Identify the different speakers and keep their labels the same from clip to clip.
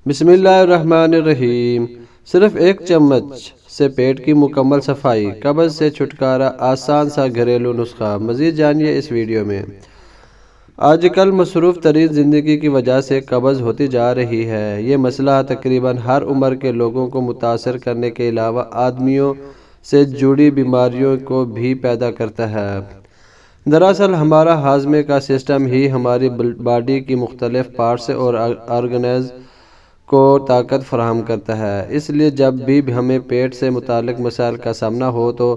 Speaker 1: بسم اللہ الرحمن الرحیم۔ صرف ایک چمچ سے پیٹ کی مکمل صفائی، قبض سے چھٹکارا، آسان سا گھریلو نسخہ۔ مزید جانیے اس ویڈیو میں۔ آج کل مصروف ترین زندگی کی وجہ سے قبض ہوتی جا رہی ہے۔ یہ مسئلہ تقریباً ہر عمر کے لوگوں کو متاثر کرنے کے علاوہ آدمیوں سے جڑی بیماریوں کو بھی پیدا کرتا ہے۔ دراصل ہمارا ہاضمے کا سسٹم ہی ہماری باڈی کی مختلف پارٹس اور آرگنز کو طاقت فراہم کرتا ہے۔ اس لیے جب بھی ہمیں پیٹ سے متعلق مسائل کا سامنا ہو تو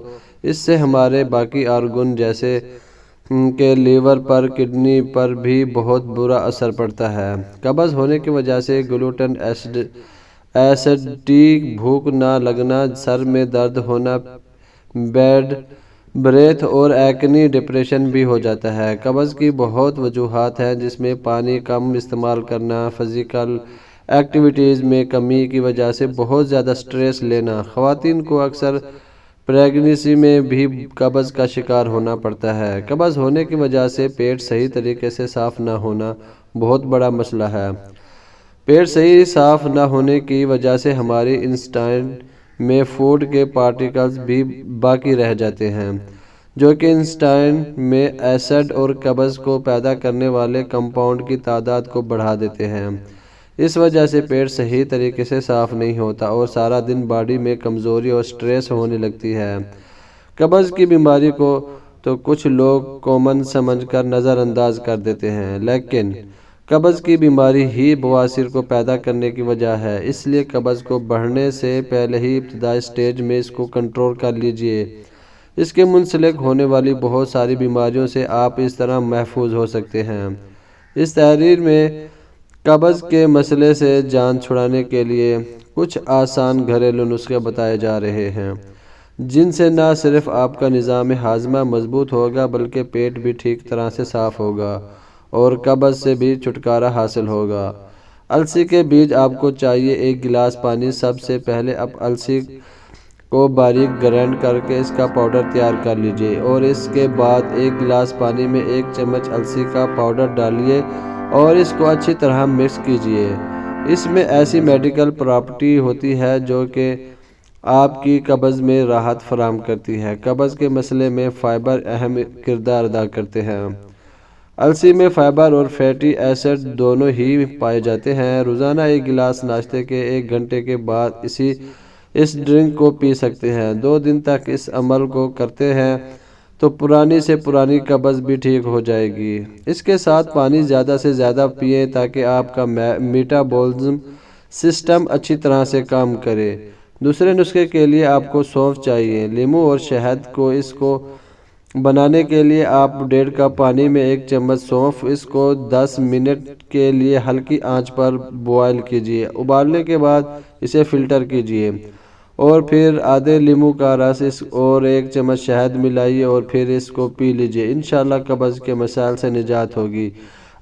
Speaker 1: اس سے ہمارے باقی آرگن جیسے کہ لیور پر، کڈنی پر بھی بہت برا اثر پڑتا ہے۔ قبض ہونے کی وجہ سے گلوٹن ایسیڈٹی، بھوک نہ لگنا، سر میں درد ہونا، بیڈ بریتھ اور ایکنی ڈپریشن بھی ہو جاتا ہے۔ قبض کی بہت وجوہات ہیں جس میں پانی کم استعمال کرنا، فزیکل ایکٹیویٹیز میں کمی کی وجہ سے بہت زیادہ سٹریس لینا۔ خواتین کو اکثر پریگنینسی میں بھی قبض کا شکار ہونا پڑتا ہے۔ قبض ہونے کی وجہ سے پیٹ صحیح طریقے سے صاف نہ ہونا بہت بڑا مسئلہ ہے۔ پیٹ صحیح صاف نہ ہونے کی وجہ سے ہماری انٹسٹائن میں فوڈ کے پارٹیکلز بھی باقی رہ جاتے ہیں، جو کہ انٹسٹائن میں ایسڈ اور قبض کو پیدا کرنے والے کمپاؤنڈ کی تعداد کو بڑھا دیتے ہیں۔ اس وجہ سے پیٹ صحیح طریقے سے صاف نہیں ہوتا اور سارا دن باڈی میں کمزوری اور سٹریس ہونے لگتی ہے۔ قبض کی بیماری کو تو کچھ لوگ کامن سمجھ کر نظر انداز کر دیتے ہیں، لیکن قبض کی بیماری ہی بواسیر کو پیدا کرنے کی وجہ ہے۔ اس لیے قبض کو بڑھنے سے پہلے ہی ابتدائی سٹیج میں اس کو کنٹرول کر لیجئے۔ اس کے منسلک ہونے والی بہت ساری بیماریوں سے آپ اس طرح محفوظ ہو سکتے ہیں۔ اس تحریر میں قبض کے مسئلے سے جان چھڑانے کے لیے کچھ آسان گھریلو نسخے بتائے جا رہے ہیں، جن سے نہ صرف آپ کا نظام ہاضمہ مضبوط ہوگا بلکہ پیٹ بھی ٹھیک طرح سے صاف ہوگا اور قبض سے بھی چھٹکارا حاصل ہوگا۔ السی کے بیج آپ کو چاہیے 1 گلاس پانی۔ سب سے پہلے آپ السی کو باریک گرائنڈ کر کے اس کا پاؤڈر تیار کر لیجئے اور اس کے بعد 1 گلاس پانی میں 1 چمچ السی کا پاؤڈر ڈالیے اور اس کو اچھی طرح مکس کیجئے۔ اس میں ایسی میڈیکل پراپرٹی ہوتی ہے جو کہ آپ کی قبض میں راحت فراہم کرتی ہے۔ قبض کے مسئلے میں فائبر اہم کردار ادا کرتے ہیں۔ السی میں فائبر اور فیٹی ایسڈ دونوں ہی پائے جاتے ہیں۔ روزانہ 1 گلاس ناشتے کے 1 گھنٹے کے بعد اس ڈرنک کو پی سکتے ہیں۔ 2 دن تک اس عمل کو کرتے ہیں تو پرانی سے پرانی قبض بھی ٹھیک ہو جائے گی۔ اس کے ساتھ پانی زیادہ سے زیادہ پئیں تاکہ آپ کا میٹابولزم سسٹم اچھی طرح سے کام کرے۔ دوسرے نسخے کے لیے آپ کو سونف چاہیے، لیموں اور شہد کو اس کو بنانے کے لیے آپ 1.5 کپ پانی میں 1 چمچ سونف، اس کو 10 منٹ کے لیے ہلکی آنچ پر بوائل کیجئے۔ ابالنے کے بعد اسے فلٹر کیجئے اور پھر آدھے لیموں کا رس اور 1 چمچ شہد ملائیے اور پھر اس کو پی لیجئے۔ انشاءاللہ قبض کے مسائل سے نجات ہوگی۔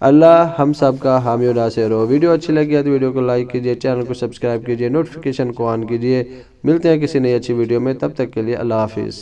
Speaker 1: اللہ ہم سب کا حامی و ناصر ہو۔ ویڈیو اچھی لگی ہے تو ویڈیو کو لائک کیجئے، چینل کو سبسکرائب کیجئے، نوٹیفیکیشن کو آن کیجئے۔ ملتے ہیں کسی نئی اچھی ویڈیو میں، تب تک کے لیے اللہ حافظ۔